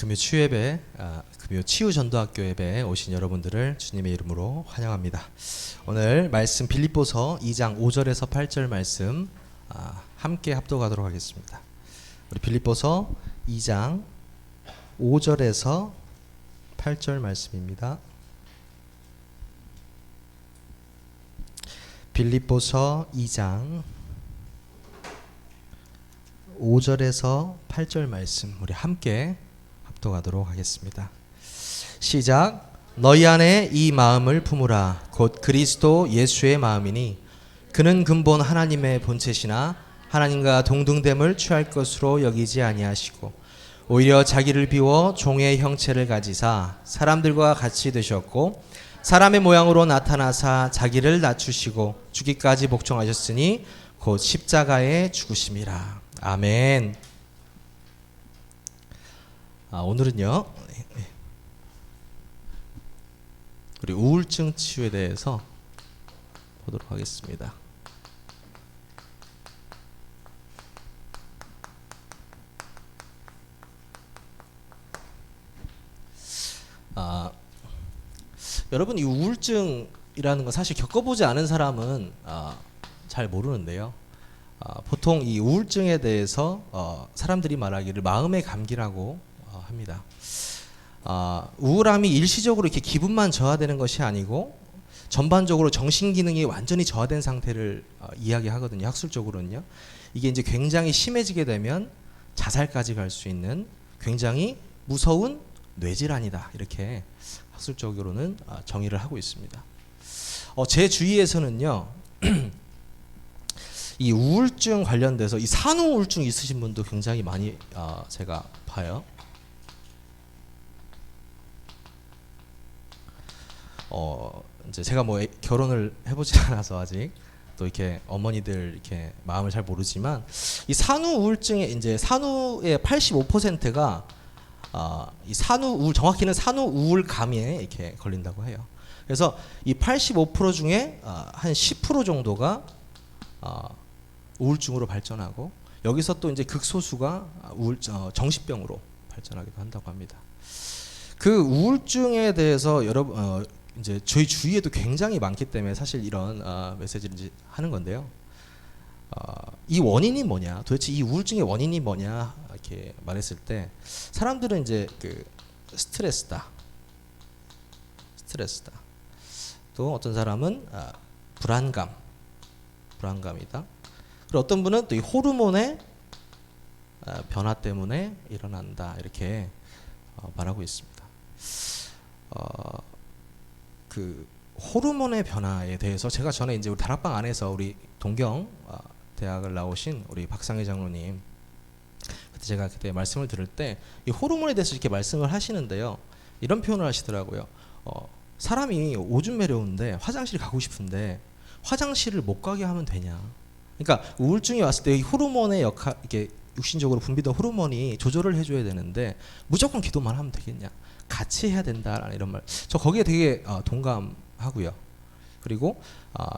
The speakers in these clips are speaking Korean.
금요 치유예배, 금요 치유전도학교 예배에 오신 여러분들을 주님의 이름으로 환영합니다. 오늘 말씀 빌립보서 2장 5절에서 8절 말씀 함께 합독하도록 하겠습니다. 우리 빌립보서 2장 5절에서 8절 말씀입니다. 빌립보서 2장 5절에서 8절 말씀 우리 함께 합독하도록 하겠습니다. 시작. 너희 안에 이 마음을 품으라. 곧 그리스도 예수의 마음이니 그는 근본 하나님의 본체시나 하나님과 동등됨을 취할 것으로 여기지 아니하시고 오히려 자기를 비워 종의 형체를 가지사 사람들과 같이 되셨고 사람의 모양으로 나타나사 자기를 낮추시고 죽기까지 복종하셨으니 곧 십자가에 죽으심이라. 아멘. 오늘은요 우리 우울증 치유에 대해서 보도록 하겠습니다. 여러분, 이 우울증이라는 건 사실 겪어보지 않은 사람은 잘 모르는데요. 보통 이 우울증에 대해서 사람들이 말하기를 마음의 감기라고 합니다. 우울함이 일시적으로 이렇게 기분만 저하되는 것이 아니고 전반적으로 정신 기능이 완전히 저하된 상태를 이야기하거든요. 학술적으로는요. 이게 이제 굉장히 심해지게 되면 자살까지 갈 수 있는 굉장히 무서운 뇌질환이다. 이렇게 학술적으로는 정의를 하고 있습니다. 제 주위에서는요. 이 우울증 관련돼서 이 산후 우울증 있으신 분도 굉장히 많이 제가 봐요. 이제 제가 뭐 결혼을 해보지 않아서 아직 또 이렇게 어머니들 이렇게 마음을 잘 모르지만 이 산후 우울증의 이제 산후의 85%가 이 산후 우울, 정확히는 산후 우울감에 이렇게 걸린다고 해요. 그래서 이 85% 중에 한 10% 정도가 우울증으로 발전하고 여기서 또 이제 극소수가 정신병으로 발전하기도 한다고 합니다. 그 우울증에 대해서 여러분 이제 저희 주위에도 굉장히 많기 때문에 사실 이런 메시지를 이제 하는 건데요. 이 원인이 뭐냐? 도대체 이 우울증의 원인이 뭐냐? 이렇게 말했을 때 사람들은 이제 그 스트레스다. 또 어떤 사람은 불안감이다. 그리고 어떤 분은 또 이 호르몬의 변화 때문에 일어난다. 이렇게 말하고 있습니다. 그 호르몬의 변화에 대해서 제가 전에 이제 우리 다락방 안에서 우리 동경 대학을 나오신 우리 박상희 장로님 그때 제가 그때 말씀을 들을 때 이 호르몬에 대해서 이렇게 말씀을 하시는데요. 이런 표현을 하시더라고요. 사람이 오줌 매려운데 화장실 가고 싶은데 화장실을 못 가게 하면 되냐? 그러니까 우울증이 왔을 때 이 호르몬의 역할, 이게 육신적으로 분비된 호르몬이 조절을 해줘야 되는데 무조건 기도만 하면 되겠냐? 같이 해야 된다라는 이런 말. 저 거기에 되게 동감하고요. 그리고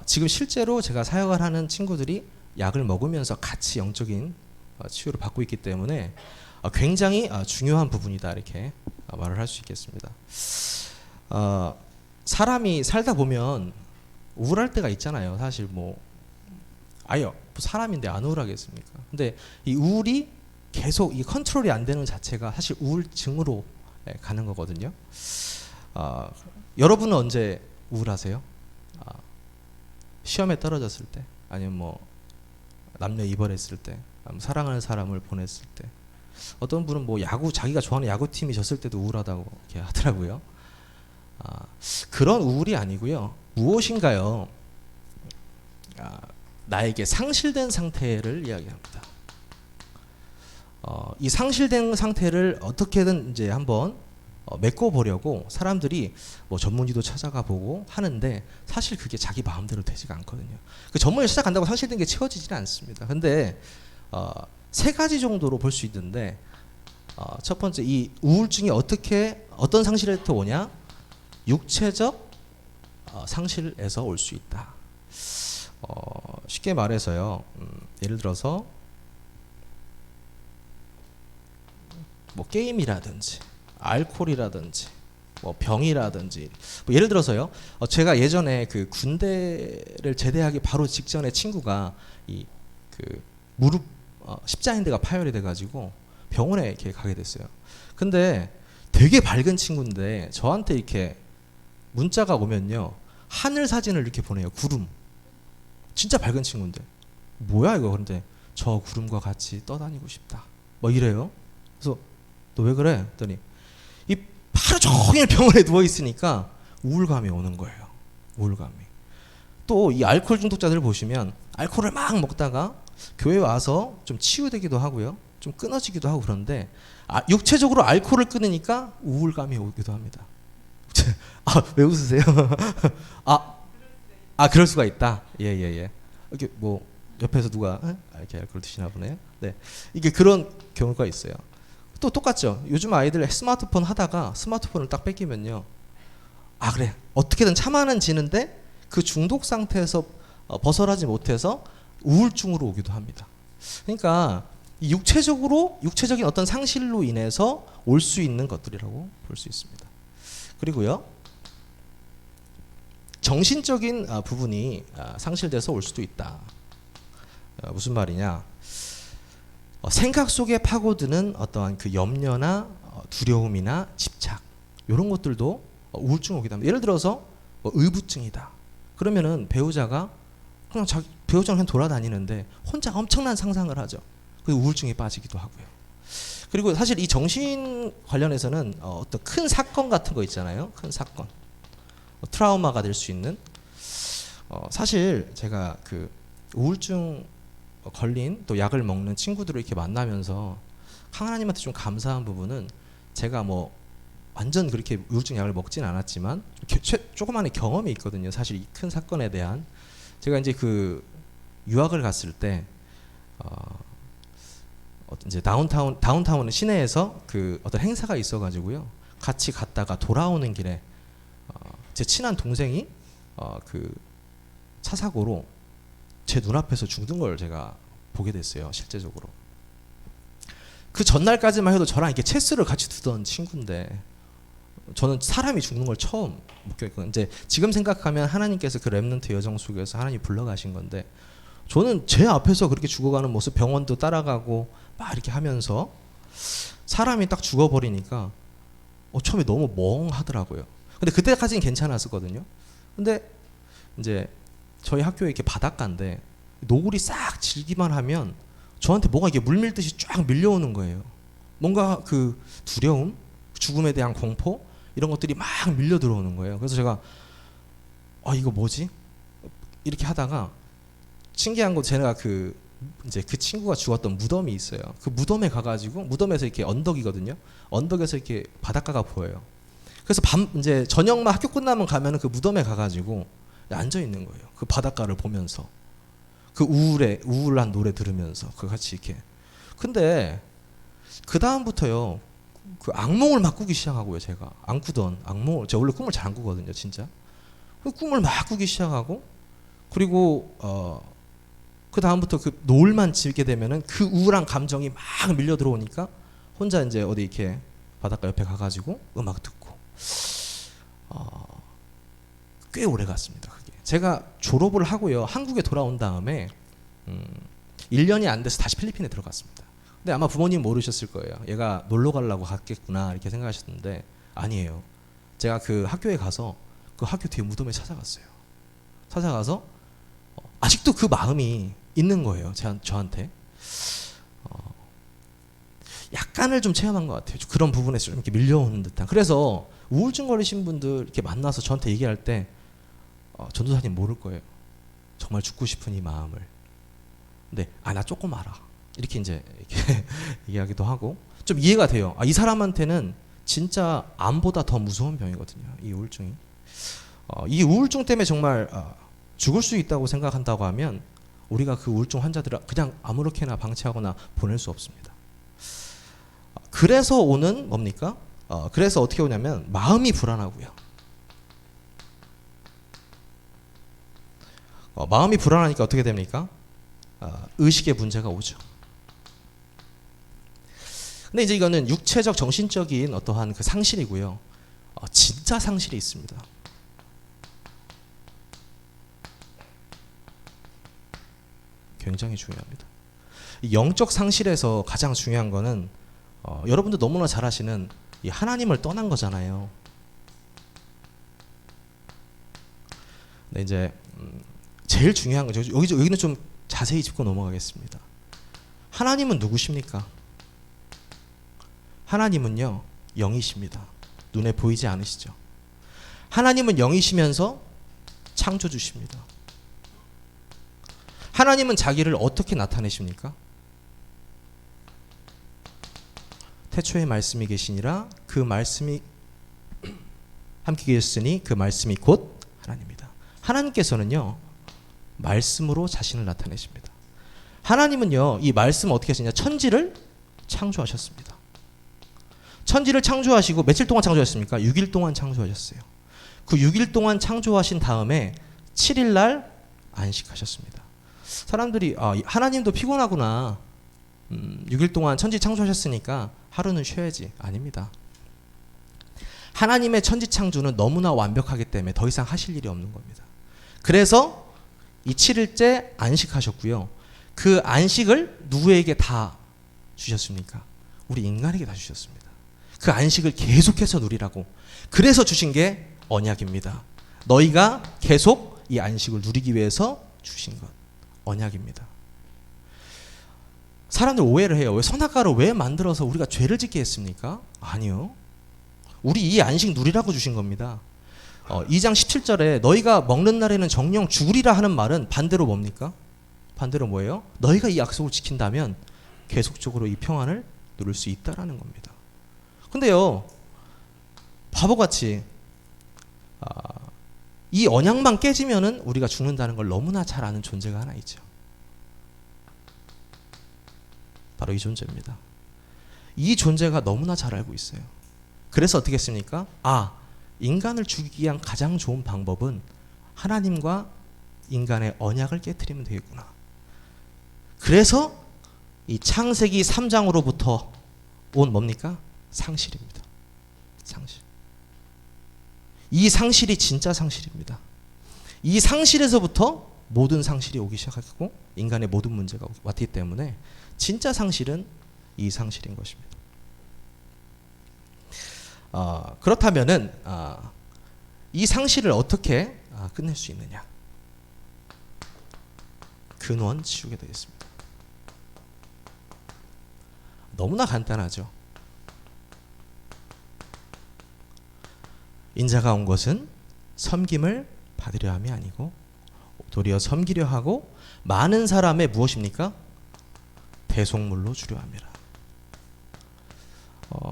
지금 실제로 제가 사역을 하는 친구들이 약을 먹으면서 같이 영적인 치유를 받고 있기 때문에 굉장히 중요한 부분이다 이렇게 말을 할 수 있겠습니다. 사람이 살다 보면 우울할 때가 있잖아요. 사실 뭐 사람인데 안 우울하겠습니까? 근데 이 우울이 계속 이 컨트롤이 안 되는 자체가 사실 우울증으로 가는 거거든요. 여러분은 언제 우울하세요? 시험에 떨어졌을 때, 아니면 뭐 남녀 입원했을 때, 사랑하는 사람을 보냈을 때, 어떤 분은 뭐 자기가 좋아하는 야구팀이 졌을 때도 우울하다고 이렇게 하더라고요. 그런 우울이 아니고요. 무엇인가요? 나에게 상실된 상태를 이야기합니다. 이 상실된 상태를 어떻게든 이제 한번 메꿔보려고 사람들이 뭐 전문의도 찾아가 보고 하는데 사실 그게 자기 마음대로 되지가 않거든요. 그 전문의를 찾아간다고 상실된 게 채워지지는 않습니다. 근데 세 가지 정도로 볼 수 있는데 첫 번째, 이 우울증이 어떤 상실에서 오냐? 육체적 상실에서 올 수 있다. 쉽게 말해서요. 예를 들어서 뭐 게임이라든지 알코올이라든지 뭐 병이라든지 뭐 예를 들어서요. 제가 예전에 그 군대를 제대하기 바로 직전에 친구가 이 그 무릎 십자인대가 파열이 돼가지고 병원에 이렇게 가게 됐어요. 근데 되게 밝은 친구인데 저한테 이렇게 문자가 오면요 하늘 사진을 이렇게 보내요. 구름. 진짜 밝은 친구인데 뭐야 이거. 그런데 저 구름과 같이 떠다니고 싶다. 뭐 이래요. 그래서 너 왜 그래? 했더니 이 하루 종일 병원에 누워 있으니까 우울감이 오는 거예요. 우울감이. 또 이 알코올 중독자들 보시면 알코올을 막 먹다가 교회 와서 좀 치유되기도 하고요. 좀 끊어지기도 하고 그런데 육체적으로 알코올을 끊으니까 우울감이 오기도 합니다. 왜 웃으세요? 그럴 수가 있다. 예. 이렇게 뭐 옆에서 누가 이렇게 알코올 드시나 보네요. 네, 이게 그런 경우가 있어요. 또 똑같죠. 요즘 아이들 스마트폰 하다가 스마트폰을 딱 뺏기면요. 그래 어떻게든 참아는 지는데 그 중독 상태에서 벗어나지 못해서 우울증으로 오기도 합니다. 그러니까 육체적인 어떤 상실로 인해서 올 수 있는 것들이라고 볼 수 있습니다. 그리고요 정신적인 부분이 상실돼서 올 수도 있다. 무슨 말이냐? 생각 속에 파고드는 어떠한 그 염려나 두려움이나 집착 이런 것들도 우울증 오기도 합니다. 예를 들어서 의부증이다. 그러면은 배우자가 그냥 돌아다니는데 혼자 엄청난 상상을 하죠. 그리고 우울증에 빠지기도 하고요. 그리고 사실 이 정신 관련해서는 어떤 큰 사건 같은 거 있잖아요. 큰 사건, 트라우마가 될 수 있는. 사실 제가 그 우울증 걸린 또 약을 먹는 친구들을 이렇게 만나면서 하나님한테 좀 감사한 부분은 제가 뭐 완전 그렇게 우울증 약을 먹진 않았지만 조그마한 경험이 있거든요. 사실 이 큰 사건에 대한. 제가 이제 그 유학을 갔을 때 이제 다운타운 시내에서 그 어떤 행사가 있어가지고요. 같이 갔다가 돌아오는 길에 제 친한 동생이 그 차 사고로 제 눈앞에서 죽는 걸 제가 보게 됐어요. 실제적으로. 그 전날까지만 해도 저랑 이렇게 체스를 같이 두던 친구인데 저는 사람이 죽는 걸 처음 목격했거든요. 이제 지금 생각하면 하나님께서 그 렘넌트 여정 속에서 하나님 불러가신 건데 저는 제 앞에서 그렇게 죽어가는 모습 병원도 따라가고 막 이렇게 하면서 사람이 딱 죽어버리니까 처음에 너무 멍하더라고요. 근데 그때까지는 괜찮았었거든요. 근데 이제 저희 학교에 이렇게 바닷가인데 노을이 싹 지기만 하면 저한테 뭐가 이게 물밀듯이 쫙 밀려오는 거예요. 뭔가 그 두려움, 죽음에 대한 공포 이런 것들이 막 밀려 들어오는 거예요. 그래서 제가 이거 뭐지? 이렇게 하다가 신기한 거 제가 이제 그 친구가 죽었던 무덤이 있어요. 그 무덤에 가가지고 무덤에서 이렇게 언덕이거든요. 언덕에서 이렇게 바닷가가 보여요. 그래서 이제 저녁만 학교 끝나면 가면은 그 무덤에 가가지고 앉아 있는 거예요. 그 바닷가를 보면서 그 우울한 노래 들으면서 그 같이 이렇게. 근데 그 다음부터요. 그 악몽을 막 꾸기 시작하고요. 제가 안 꾸던 악몽을. 제가 원래 꿈을 잘 안 꾸거든요. 진짜. 그 꿈을 막 꾸기 시작하고 그리고 그 다음부터 그 노을만 지게 되면은 그 우울한 감정이 막 밀려 들어오니까 혼자 이제 어디 이렇게 바닷가 옆에 가가지고 음악 듣고 꽤 오래 갔습니다. 그게. 제가 졸업을 하고요. 한국에 돌아온 다음에 1년이 안 돼서 다시 필리핀에 들어갔습니다. 근데 아마 부모님 모르셨을 거예요. 얘가 놀러 가려고 갔겠구나 이렇게 생각하셨는데 아니에요. 제가 그 학교에 가서 그 학교 뒤에 무덤에 찾아갔어요. 찾아가서 아직도 그 마음이 있는 거예요. 저한테. 약간을 좀 체험한 것 같아요. 그런 부분에서 좀 이렇게 밀려오는 듯한. 그래서 우울증 걸리신 분들 이렇게 만나서 저한테 얘기할 때 전도사님 모를 거예요. 정말 죽고 싶은 이 마음을. 근데 나 조금 알아. 이렇게 이제 이렇게 얘기하기도 하고 좀 이해가 돼요. 이 사람한테는 진짜 암보다 더 무서운 병이거든요. 이 우울증이. 이 우울증 때문에 정말 죽을 수 있다고 생각한다고 하면 우리가 그 우울증 환자들을 그냥 아무렇게나 방치하거나 보낼 수 없습니다. 그래서 오는 뭡니까? 그래서 어떻게 오냐면 마음이 불안하고요. 마음이 불안하니까 어떻게 됩니까? 의식의 문제가 오죠. 근데 이제 이거는 육체적 정신적인 어떠한 그 상실이고요. 진짜 상실이 있습니다. 굉장히 중요합니다. 이 영적 상실에서 가장 중요한 거는 여러분도 너무나 잘 아시는 이 하나님을 떠난 거잖아요. 근데 이제 제일 중요한 거죠. 여기는 좀 자세히 짚고 넘어가겠습니다. 하나님은 누구십니까? 하나님은요, 영이십니다. 눈에 보이지 않으시죠? 하나님은 영이시면서 창조주십니다. 하나님은 자기를 어떻게 나타내십니까? 태초에 말씀이 계시니라 그 말씀이 함께 계셨으니 그 말씀이 곧 하나님이다. 하나님께서는요, 말씀으로 자신을 나타내십니다. 하나님은요, 이 말씀 어떻게 하시냐? 천지를 창조하셨습니다. 천지를 창조하시고 며칠 동안 창조하셨습니까? 6일 동안 창조하셨어요. 그 6일 동안 창조하신 다음에 7일 날 안식하셨습니다. 사람들이 하나님도 피곤하구나. 6일 동안 천지 창조하셨으니까 하루는 쉬어야지. 아닙니다. 하나님의 천지 창조는 너무나 완벽하기 때문에 더 이상 하실 일이 없는 겁니다. 그래서 이 7일째 안식하셨고요. 그 안식을 누구에게 다 주셨습니까? 우리 인간에게 다 주셨습니다. 그 안식을 계속해서 누리라고. 그래서 주신 게 언약입니다. 너희가 계속 이 안식을 누리기 위해서 주신 것. 언약입니다. 사람들 오해를 해요. 왜 선악과를 왜 만들어서 우리가 죄를 짓게 했습니까? 아니요. 우리 이 안식 누리라고 주신 겁니다. 2장 17절에 너희가 먹는 날에는 정령 죽으리라 하는 말은 반대로 뭡니까? 반대로 뭐예요? 너희가 이 약속을 지킨다면 계속적으로 이 평안을 누릴 수 있다라는 겁니다. 근데요, 바보같이 이 언약만 깨지면은 우리가 죽는다는 걸 너무나 잘 아는 존재가 하나 있죠. 바로 이 존재입니다. 이 존재가 너무나 잘 알고 있어요. 그래서 어떻게 했습니까? 인간을 죽이기 위한 가장 좋은 방법은 하나님과 인간의 언약을 깨트리면 되겠구나. 그래서 이 창세기 3장으로부터 온 뭡니까? 상실입니다. 상실. 이 상실이 진짜 상실입니다. 이 상실에서부터 모든 상실이 오기 시작하고 인간의 모든 문제가 왔기 때문에 진짜 상실은 이 상실인 것입니다. 그렇다면은 이 상실을 어떻게 끝낼 수 있느냐? 근원 지우게 되겠습니다. 너무나 간단하죠. 인자가 온 것은 섬김을 받으려 함이 아니고 도리어 섬기려 하고 많은 사람의 무엇입니까? 대속물로 주려 함이라.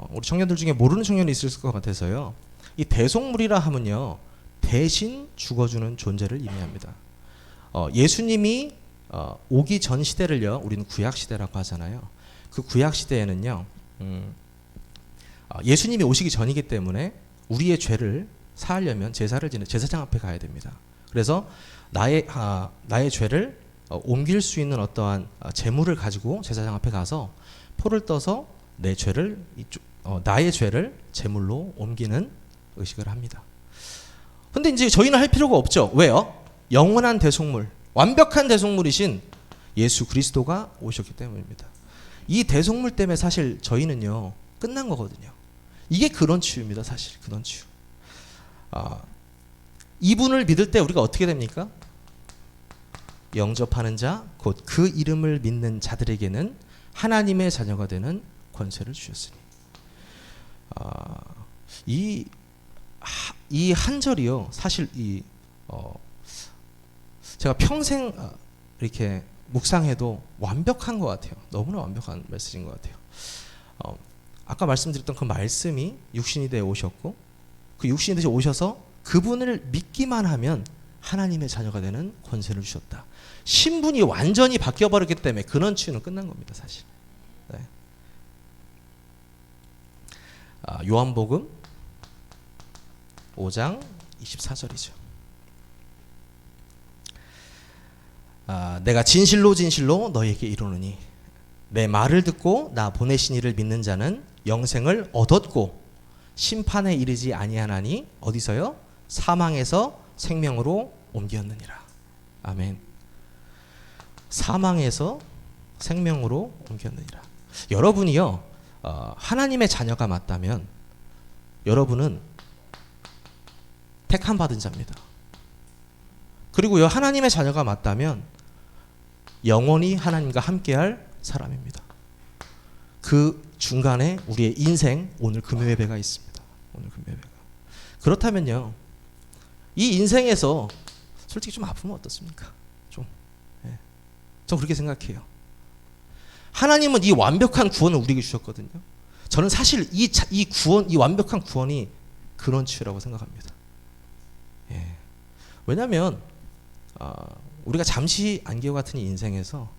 우리 청년들 중에 모르는 청년이 있을 것 같아서요. 이 대속물이라 하면요, 대신 죽어주는 존재를 의미합니다. 예수님이 오기 전 시대를요, 우리는 구약 시대라고 하잖아요. 그 구약 시대에는요, 예수님이 오시기 전이기 때문에 우리의 죄를 사하려면 제사를 지내 제사장 앞에 가야 됩니다. 그래서 나의 죄를 옮길 수 있는 어떠한 제물을 가지고 제사장 앞에 가서 포를 떠서 나의 죄를 제물로 옮기는 의식을 합니다. 근데 이제 저희는 할 필요가 없죠. 왜요? 영원한 대속물, 완벽한 대속물이신 예수 그리스도가 오셨기 때문입니다. 이 대속물 때문에 사실 저희는요, 끝난 거거든요. 이게 근원치유입니다. 사실 근원치유. 이분을 믿을 때 우리가 어떻게 됩니까? 영접하는 자, 곧 그 이름을 믿는 자들에게는 하나님의 자녀가 되는 권세를 주셨으니. 이 한 절이요, 사실 제가 평생 이렇게 묵상해도 완벽한 것 같아요. 너무나 완벽한 메시지인 것 같아요. 아까 말씀드렸던 그 말씀이 육신이 되어 오셨고, 그 육신이 되어 오셔서 그분을 믿기만 하면 하나님의 자녀가 되는 권세를 주셨다. 신분이 완전히 바뀌어버렸기 때문에 근원치유는 끝난 겁니다, 사실. 네. 요한복음 5장 24절이죠. 내가 진실로 진실로 너희에게 이르노니 내 말을 듣고 나 보내신 이를 믿는 자는 영생을 얻었고 심판에 이르지 아니하나니 어디서요? 사망에서 생명으로 옮겼느니라. 아멘. 사망에서 생명으로 옮겼느니라. 여러분이요, 하나님의 자녀가 맞다면 여러분은 택함 받은 자입니다. 그리고요, 하나님의 자녀가 맞다면 영원히 하나님과 함께할 사람입니다. 그 중간에 우리의 인생, 오늘 금요 예배가 있습니다. 오늘 금요 예배가. 그렇다면요, 이 인생에서 솔직히 좀 아프면 어떻습니까? 좀, 예. 전 그렇게 생각해요. 하나님은 이 완벽한 구원을 우리에게 주셨거든요. 저는 사실 이 구원, 이 완벽한 구원이 근원치유라고 생각합니다. 예. 왜냐하면 우리가 잠시 안개와 같은 이 인생에서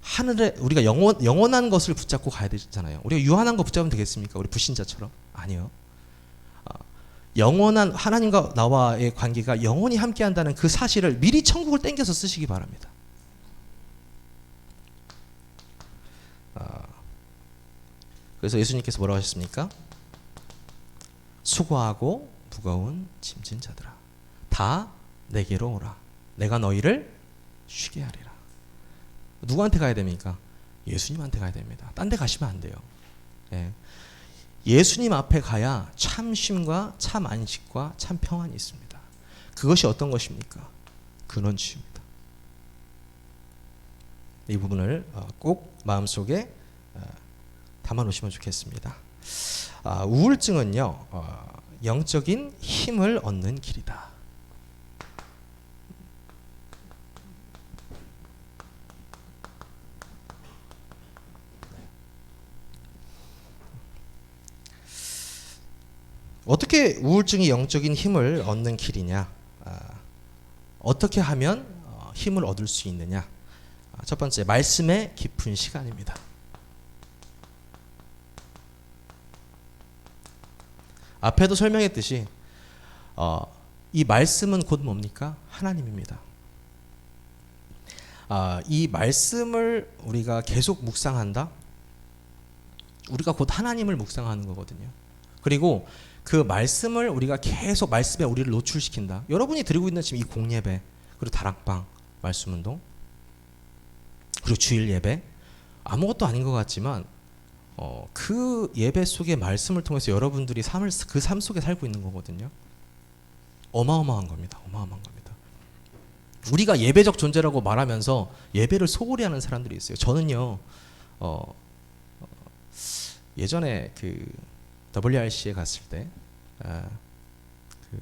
하늘에 우리가 영원한 것을 붙잡고 가야 되잖아요. 우리가 유한한 거 붙잡으면 되겠습니까? 우리 불신자처럼. 아니요. 영원한 하나님과 나와의 관계가 영원히 함께한다는 그 사실을 미리 천국을 땡겨서 쓰시기 바랍니다. 그래서 예수님께서 뭐라고 하셨습니까? 수고하고 무거운 짐진 자들아 다 내게로 오라. 내가 너희를 쉬게 하리라. 누구한테 가야 됩니까? 예수님한테 가야 됩니다. 딴 데 가시면 안 돼요. 예. 예수님 앞에 가야 참 쉼과 참 안식과 참 평안이 있습니다. 그것이 어떤 것입니까? 근원치유입니다. 이 부분을 꼭 마음속에 담아놓으시면 좋겠습니다. 우울증은요, 영적인 힘을 얻는 길이다. 어떻게 우울증이 영적인 힘을 얻는 길이냐? 어떻게 하면 힘을 얻을 수 있느냐? 첫 번째, 말씀의 깊은 시간입니다. 앞에도 설명했듯이 이 말씀은 곧 뭡니까? 하나님입니다. 이 말씀을 우리가 계속 묵상한다? 우리가 곧 하나님을 묵상하는 거거든요. 그리고 그 말씀을 우리가 계속 말씀에 우리를 노출시킨다. 여러분이 드리고 있는 지금 이 공예배, 그리고 다락방, 말씀운동, 그리고 주일 예배, 아무것도 아닌 것 같지만 그 예배 속의 말씀을 통해서 여러분들이 그 삶 속에 살고 있는 거거든요. 어마어마한 겁니다. 어마어마한 겁니다. 우리가 예배적 존재라고 말하면서 예배를 소홀히 하는 사람들이 있어요. 저는요, 예전에 그 WRC에 갔을 때 그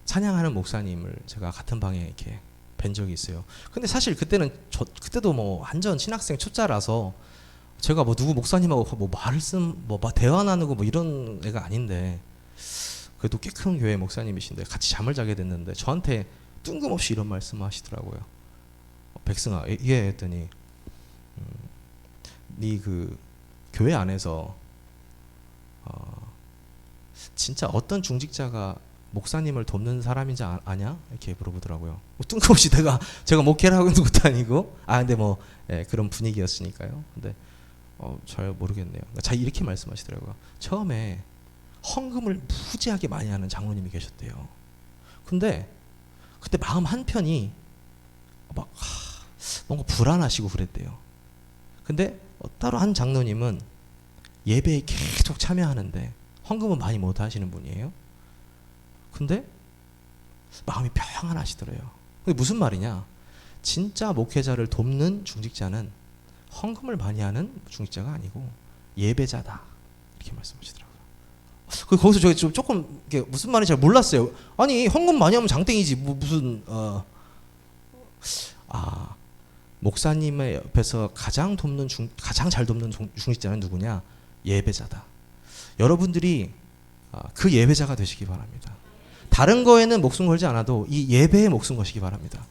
찬양하는 목사님을 제가 같은 방에 이렇게 뵌 적이 있어요. 근데 사실 그때도 뭐 완전 신학생 초짜라서 제가 뭐 누구 목사님하고 뭐 대화 나누고 뭐 이런 애가 아닌데, 그래도 꽤 큰 교회 목사님이신데 같이 잠을 자게 됐는데 저한테 뜬금없이 이런 말씀을 하시더라고요. 백승아, 예 했더니 네 그 교회 안에서 진짜 어떤 중직자가 목사님을 돕는 사람인지 아냐? 이렇게 물어보더라고요. 뜬금없이 제가 목회를 하고 있는 것도 아니고, 근데 뭐 그런 분위기였으니까요. 근데 잘 모르겠네요. 자, 이렇게 말씀하시더라고요. 처음에 헌금을 무지하게 많이 하는 장로님이 계셨대요. 근데 그때 마음 한편이 막 뭔가 불안하시고 그랬대요. 근데 따로 한 장로님은 예배에 계속 참여하는데 헌금은 많이 못 하시는 분이에요. 근데 마음이 평안하시더래요. 그게 무슨 말이냐? 진짜 목회자를 돕는 중직자는 헌금을 많이 하는 중직자가 아니고 예배자다, 이렇게 말씀하시더라고요. 거기서 저희 조금 무슨 말인지 잘 몰랐어요. 아니, 헌금 많이 하면 장땡이지 무슨 목사님의 옆에서 가장 잘 돕는 중직자는 누구냐? 예배자다. 여러분들이 그 예배자가 되시기 바랍니다. 다른 거에는 목숨 걸지 않아도 이 예배에 목숨 거시기 바랍니다.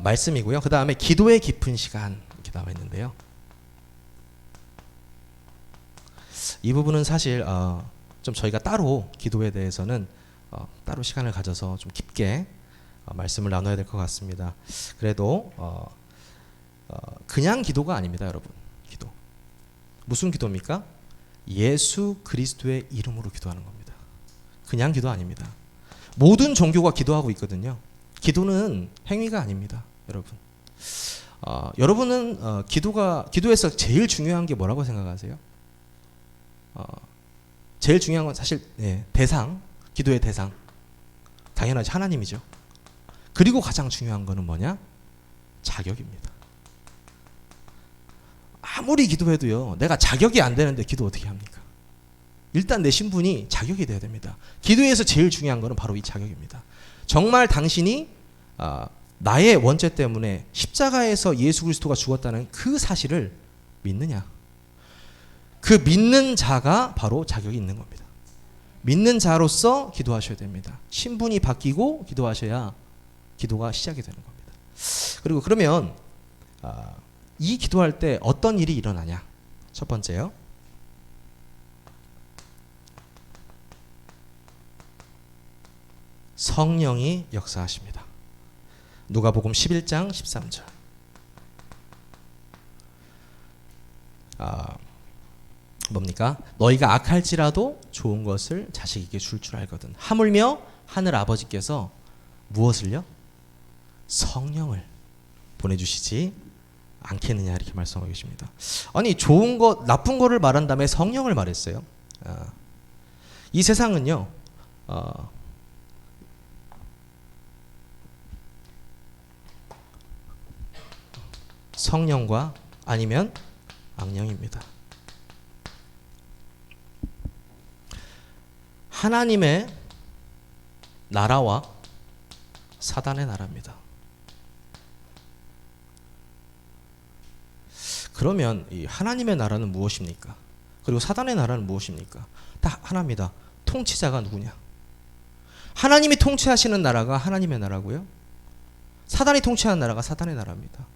말씀이고요. 그 다음에 기도의 깊은 시간, 이렇게 나와 있는데요. 이 부분은 사실 좀 저희가 따로 기도에 대해서는 따로 시간을 가져서 좀 깊게 말씀을 나눠야 될 것 같습니다. 그래도 그냥 기도가 아닙니다, 여러분. 기도 무슨 기도입니까? 예수 그리스도의 이름으로 기도하는 겁니다. 그냥 기도 아닙니다. 모든 종교가 기도하고 있거든요. 기도는 행위가 아닙니다, 여러분. 여러분은 기도에서 제일 중요한 게 뭐라고 생각하세요? 제일 중요한 건 사실 대상, 기도의 대상. 당연하지, 하나님이죠. 그리고 가장 중요한 거는 뭐냐? 자격입니다. 아무리 기도해도요, 내가 자격이 안 되는데 기도 어떻게 합니까? 일단 내 신분이 자격이 돼야 됩니다. 기도에서 제일 중요한 거는 바로 이 자격입니다. 정말 당신이 나의 원죄 때문에 십자가에서 예수 그리스도가 죽었다는 그 사실을 믿느냐? 그 믿는 자가 바로 자격이 있는 겁니다. 믿는 자로서 기도하셔야 됩니다. 신분이 바뀌고 기도하셔야 기도가 시작이 되는 겁니다. 그리고 그러면 이 기도할 때 어떤 일이 일어나냐? 첫 번째요. 성령이 역사하십니다. 누가복음 11장 13절. 뭡니까? 너희가 악할지라도 좋은 것을 자식에게 줄 줄 알거든. 하물며 하늘 아버지께서 무엇을요? 성령을 보내주시지 않겠느냐, 이렇게 말씀하고 계십니다. 아니, 좋은 것, 나쁜 거를 말한 다음에 성령을 말했어요. 이 세상은요, 성령과 아니면 악령입니다. 하나님의 나라와 사단의 나라입니다. 그러면 이 하나님의 나라는 무엇입니까? 그리고 사단의 나라는 무엇입니까? 다 하나입니다. 통치자가 누구냐? 하나님이 통치하시는 나라가 하나님의 나라고요, 사단이 통치하는 나라가 사단의 나라입니다.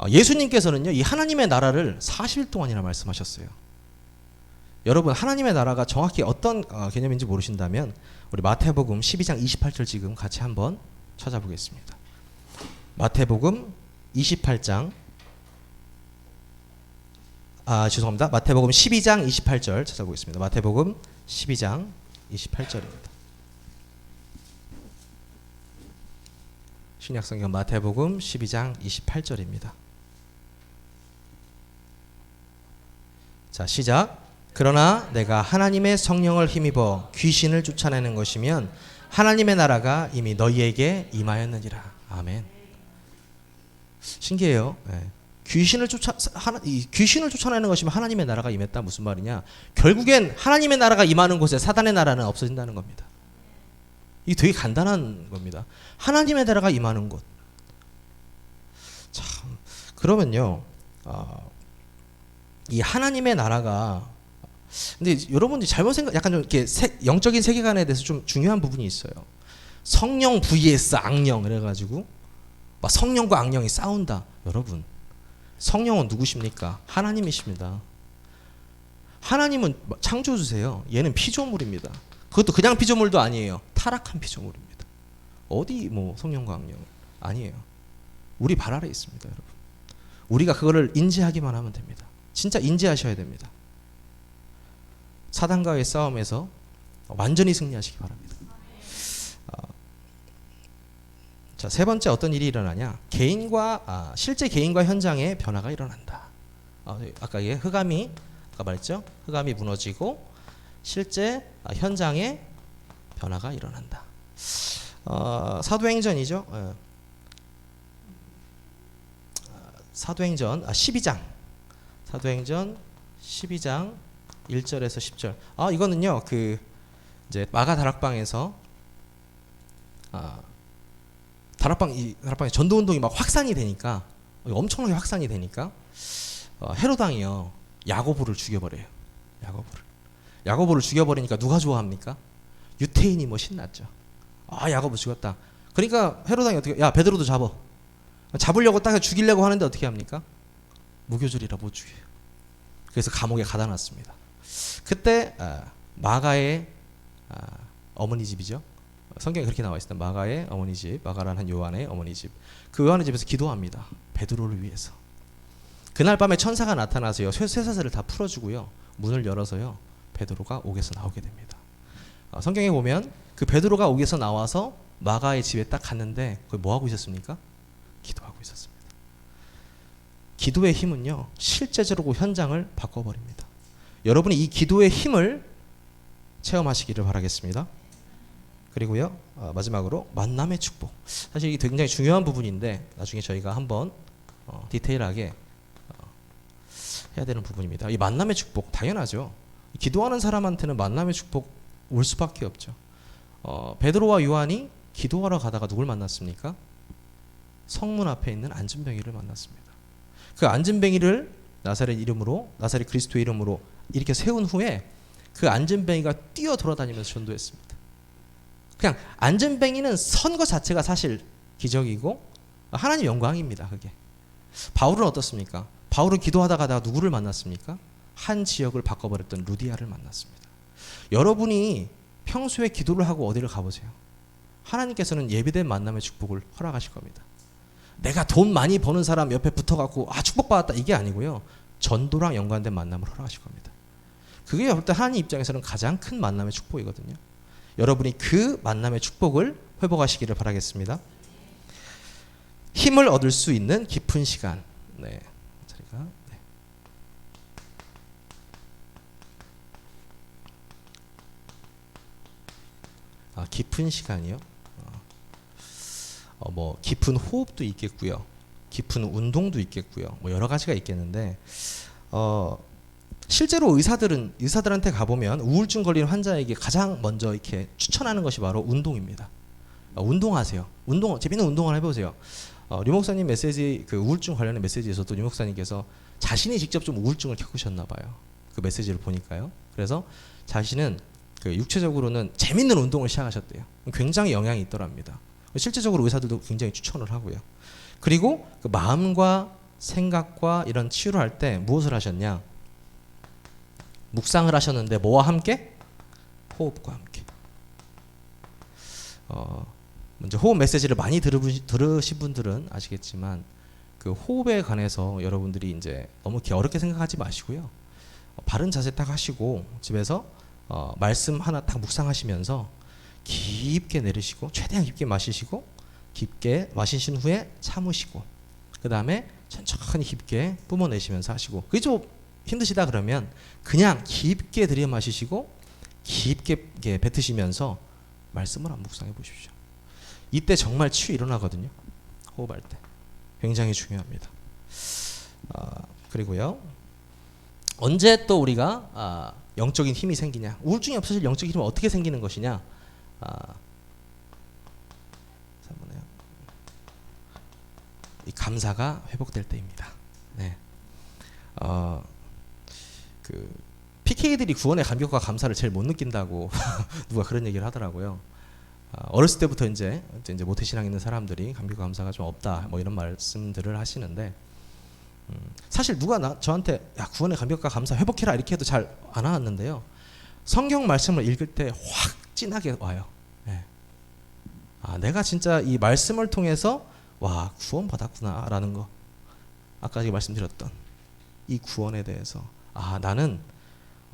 예수님께서는요, 이 하나님의 나라를 40일 동안이나 말씀하셨어요. 여러분, 하나님의 나라가 정확히 어떤 개념인지 모르신다면 우리 마태복음 12장 28절 지금 같이 한번 찾아보겠습니다. 마태복음 28장 죄송합니다. 마태복음 12장 28절 찾아보겠습니다. 마태복음 12장 28절입니다. 신약성경 마태복음 12장 28절입니다. 자, 시작. 그러나 내가 하나님의 성령을 힘입어 귀신을 쫓아내는 것이면 하나님의 나라가 이미 너희에게 임하였느니라. 아멘. 신기해요. 네. 귀신을 쫓아내는 것이면 하나님의 나라가 임했다. 무슨 말이냐? 결국엔 하나님의 나라가 임하는 곳에 사단의 나라는 없어진다는 겁니다. 이게 되게 간단한 겁니다. 하나님의 나라가 임하는 곳. 참, 그러면요, 이 하나님의 나라가, 근데 여러분들이 잘못 약간 좀 이렇게 영적인 세계관에 대해서 좀 중요한 부분이 있어요. 성령 vs 악령 그래가지고 막 성령과 악령이 싸운다. 여러분, 성령은 누구십니까? 하나님이십니다. 하나님은 창조주세요. 얘는 피조물입니다. 그것도 그냥 피조물도 아니에요. 타락한 피조물입니다. 어디 뭐 성령과 악령 아니에요. 우리 발 아래에 있습니다, 여러분. 우리가 그거를 인지하기만 하면 됩니다. 진짜 인지하셔야 됩니다. 사단과의 싸움에서 완전히 승리하시기 바랍니다. 자, 세 번째 어떤 일이 일어나냐? 실제 개인과 현장의 변화가 일어난다. 아까 흑암이 아까 말했죠? 흑암이 무너지고 실제 현장에 변화가 일어난다. 사도행전이죠. 사도행전 12장. 사도행전 12장 1절에서 10절. 이거는요, 이제 마가 다락방에서 다락방에 전도 운동이 막 확산이 되니까, 엄청나게 확산이 되니까 헤롯 왕이요, 야고보를 죽여버려요. 야고보를 죽여버리니까 누가 좋아합니까? 유태인이 뭐 신났죠. 야고보 죽였다. 그러니까 헤롯 왕이 어떻게? 야, 베드로도 잡으려고 딱 죽이려고 하는데 어떻게 합니까? 무교절이라 못 죽여요. 그래서 감옥에 가다 놨습니다. 그때 마가의 어머니 집이죠. 성경에 그렇게 나와 있습니다. 마가의 어머니 집, 마가라는 한 요한의 어머니 집. 그 요한의 집에서 기도합니다. 베드로를 위해서. 그날 밤에 천사가 나타나서요, 쇠사슬을 다 풀어주고요, 문을 열어서요, 베드로가 옥에서 나오게 됩니다. 성경에 보면 그 베드로가 옥에서 나와서 마가의 집에 딱 갔는데 거기 뭐 하고 있었습니까? 기도하고 있었습니다. 기도의 힘은요, 실제적으로 현장을 바꿔버립니다. 여러분이 이 기도의 힘을 체험하시기를 바라겠습니다. 그리고요, 마지막으로 만남의 축복. 사실 이게 굉장히 중요한 부분인데 나중에 저희가 한번 디테일하게 해야 되는 부분입니다. 이 만남의 축복, 당연하죠. 기도하는 사람한테는 만남의 축복 올 수밖에 없죠. 베드로와 요한이 기도하러 가다가 누굴 만났습니까? 성문 앞에 있는 안진뱅이를 만났습니다. 그 안진뱅이를 나사렛 그리스도의 이름으로 이렇게 세운 후에 그 안진뱅이가 뛰어 돌아다니면서 전도했습니다. 그냥 안진뱅이는 선 것 자체가 사실 기적이고 하나님 영광입니다. 그게. 바울은 어떻습니까? 바울은 기도하다가 누구를 만났습니까? 한 지역을 바꿔버렸던 루디아를 만났습니다. 여러분이 평소에 기도를 하고 어디를 가보세요. 하나님께서는 예비된 만남의 축복을 허락하실 겁니다. 내가 돈 많이 버는 사람 옆에 붙어갖고 축복받았다 이게 아니고요, 전도랑 연관된 만남을 허락하실 겁니다. 그게 하나님 입장에서는 가장 큰 만남의 축복이거든요. 여러분이 그 만남의 축복을 회복하시기를 바라겠습니다. 힘을 얻을 수 있는 깊은 시간. 네. 자리가. 네. 깊은 시간이요. 뭐 깊은 호흡도 있겠고요, 깊은 운동도 있겠고요, 뭐 여러 가지가 있겠는데, 실제로 의사들한테 가보면 우울증 걸린 환자에게 가장 먼저 이렇게 추천하는 것이 바로 운동입니다. 운동하세요. 재밌는 운동을 해보세요. 류 목사님 메시지, 그 우울증 관련된 메시지에서도 류 목사님께서 자신이 직접 좀 우울증을 겪으셨나 봐요. 그 메시지를 보니까요. 그래서 자신은 그 육체적으로는 재밌는 운동을 시작하셨대요. 굉장히 영향이 있더랍니다. 실제적으로 의사들도 굉장히 추천을 하고요. 그리고 그 마음과 생각과 이런 치유를 할 때 무엇을 하셨냐? 묵상을 하셨는데 뭐와 함께? 호흡과 함께. 먼저 호흡 메시지를 많이 들으신 분들은 아시겠지만 그 호흡에 관해서 여러분들이 이제 너무 어렵게 생각하지 마시고요. 바른 자세 딱 하시고 집에서 말씀 하나 딱 묵상하시면서 깊게 내리시고 최대한 깊게 마시시고, 깊게 마시신 후에 참으시고, 그 다음에 천천히 깊게 뿜어내시면서 하시고, 그게 좀 힘드시다 그러면 그냥 깊게 들이마시시고 깊게 뱉으시면서 말씀을 한번 묵상해 보십시오. 이때 정말 치유 일어나거든요. 호흡할 때 굉장히 중요합니다. 그리고요, 언제 또 우리가 영적인 힘이 생기냐? 우울증이 없어질 영적인 힘은 어떻게 생기는 것이냐? 이 감사가 회복될 때입니다. 네. 그 PK들이 구원의 감격과 감사를 제일 못 느낀다고 누가 그런 얘기를 하더라고요. 어렸을 때부터 이제 모태신앙 있는 사람들이 감격과 감사가 좀 없다, 뭐 이런 말씀들을 하시는데, 사실 누가 저한테 야, 구원의 감격과 감사 회복해라 이렇게 해도 잘 안 왔는데요. 성경 말씀을 읽을 때 확 진하게 와요. 네. 내가 진짜 이 말씀을 통해서 와, 구원 받았구나라는 거, 아까 제가 말씀드렸던 이 구원에 대해서 나는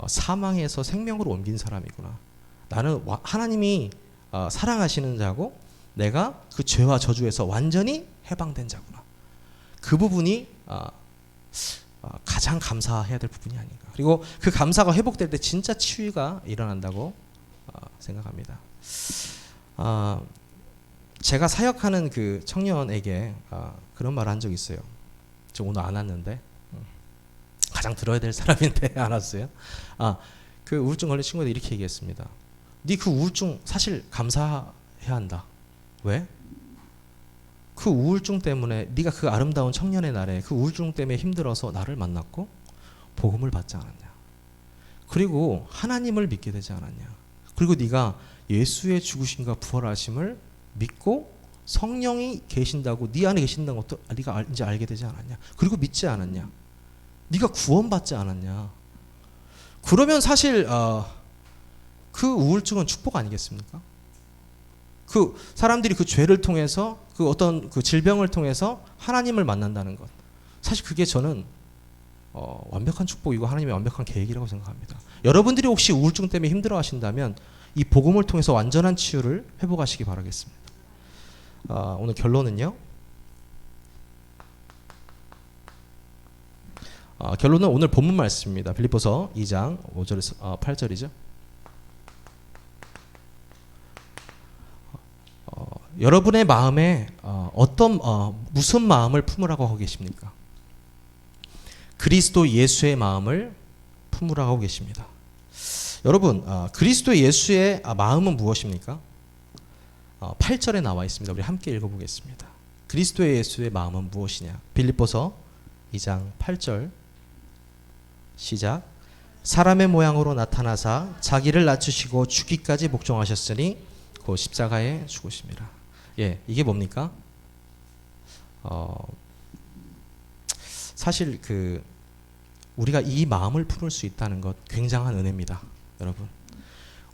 사망에서 생명으로 옮긴 사람이구나. 나는 하나님이 사랑하시는 자고 내가 그 죄와 저주에서 완전히 해방된 자구나. 그 부분이 가장 감사해야 될 부분이 아닌가. 그리고 그 감사가 회복될 때 진짜 치유가 일어난다고 생각합니다. 제가 사역하는 그 청년에게 그런 말을 한 적이 있어요. 저 오늘 안 왔는데 가장 들어야 될 사람인데 안 왔어요. 그 우울증 걸린 친구한테 이렇게 얘기했습니다. 네 그 우울증 사실 감사해야 한다. 왜? 그 우울증 때문에 네가 그 아름다운 청년의 날에 그 우울증 때문에 힘들어서 나를 만났고 복음을 받지 않았냐. 그리고 하나님을 믿게 되지 않았냐. 그리고 네가 예수의 죽으심과 부활하심을 믿고 성령이 계신다고, 네 안에 계신다는 것도 네가 이제 알게 되지 않았냐. 그리고 믿지 않았냐. 네가 구원받지 않았냐. 그러면 사실 그 우울증은 축복 아니겠습니까? 그 사람들이 그 죄를 통해서 그 어떤 그 질병을 통해서 하나님을 만난다는 것, 사실 그게 저는 완벽한 축복이고 하나님의 완벽한 계획이라고 생각합니다. 여러분들이 혹시 우울증 때문에 힘들어 하신다면 이 복음을 통해서 완전한 치유를 회복하시기 바라겠습니다. 오늘 결론은요. 결론은 오늘 본문 말씀입니다. 빌립보서 2장 5절에서 8절이죠. 여러분의 마음에 무슨 마음을 품으라고 하고 계십니까? 그리스도 예수의 마음을 품으라고 하고 계십니다. 여러분, 그리스도 예수의 마음은 무엇입니까? 8절에 나와 있습니다. 우리 함께 읽어보겠습니다. 그리스도 예수의 마음은 무엇이냐? 빌립보서 2장 8절 시작. 사람의 모양으로 나타나사 자기를 낮추시고 죽기까지 복종하셨으니 곧 십자가에 죽으심이라. 예, 이게 뭡니까? 사실 우리가 이 마음을 품을 수 있다는 것 굉장한 은혜입니다, 여러분.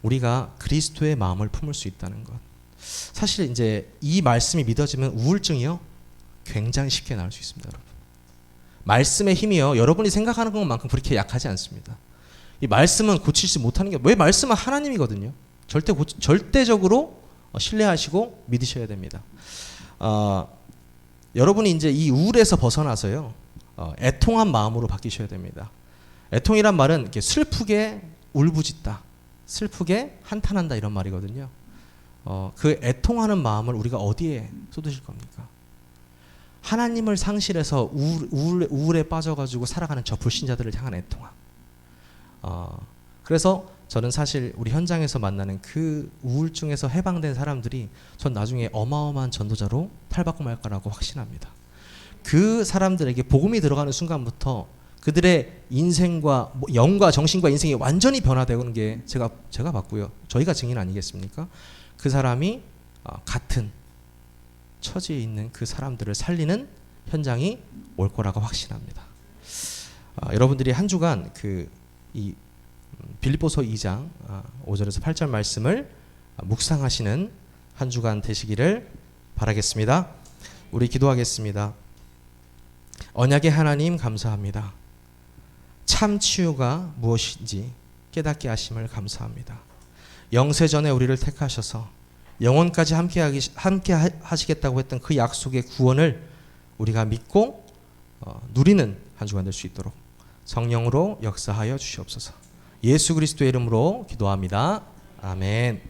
우리가 그리스도의 마음을 품을 수 있다는 것. 사실 이제 이 말씀이 믿어지면 우울증이요 굉장히 쉽게 나을 수 있습니다, 여러분. 말씀의 힘이요 여러분이 생각하는 것만큼 그렇게 약하지 않습니다. 이 말씀은 고치지 못하는 게, 왜 말씀은 하나님이거든요. 절대적으로 신뢰하시고 믿으셔야 됩니다. 여러분이 이제 이 우울에서 벗어나서요 애통한 마음으로 바뀌셔야 됩니다. 애통이란 말은 이렇게 슬프게 울부짖다, 슬프게 한탄한다 이런 말이거든요. 그 애통하는 마음을 우리가 어디에 쏟으실 겁니까? 하나님을 상실해서 우울에 빠져가지고 살아가는 저 불신자들을 향한 애통함. 그래서 저는 사실 우리 현장에서 만나는 그 우울증에서 해방된 사람들이 전 나중에 어마어마한 전도자로 탈바꿈 할 거라고 확신합니다. 그 사람들에게 복음이 들어가는 순간부터 그들의 인생과 영과 정신과 인생이 완전히 변화되는 게 제가 봤고요. 저희가 증인 아니겠습니까? 그 사람이 같은 처지에 있는 그 사람들을 살리는 현장이 올 거라고 확신합니다. 여러분들이 한 주간 이 빌립보서 2장 5절에서 8절 말씀을 묵상하시는 한 주간 되시기를 바라겠습니다. 우리 기도하겠습니다. 언약의 하나님 감사합니다. 참 치유가 무엇인지 깨닫게 하심을 감사합니다. 영세전에 우리를 택하셔서 영원까지 함께 하시겠다고 했던 그 약속의 구원을 우리가 믿고 누리는 한 주간 될 수 있도록 성령으로 역사하여 주시옵소서. 예수 그리스도의 이름으로 기도합니다. 아멘.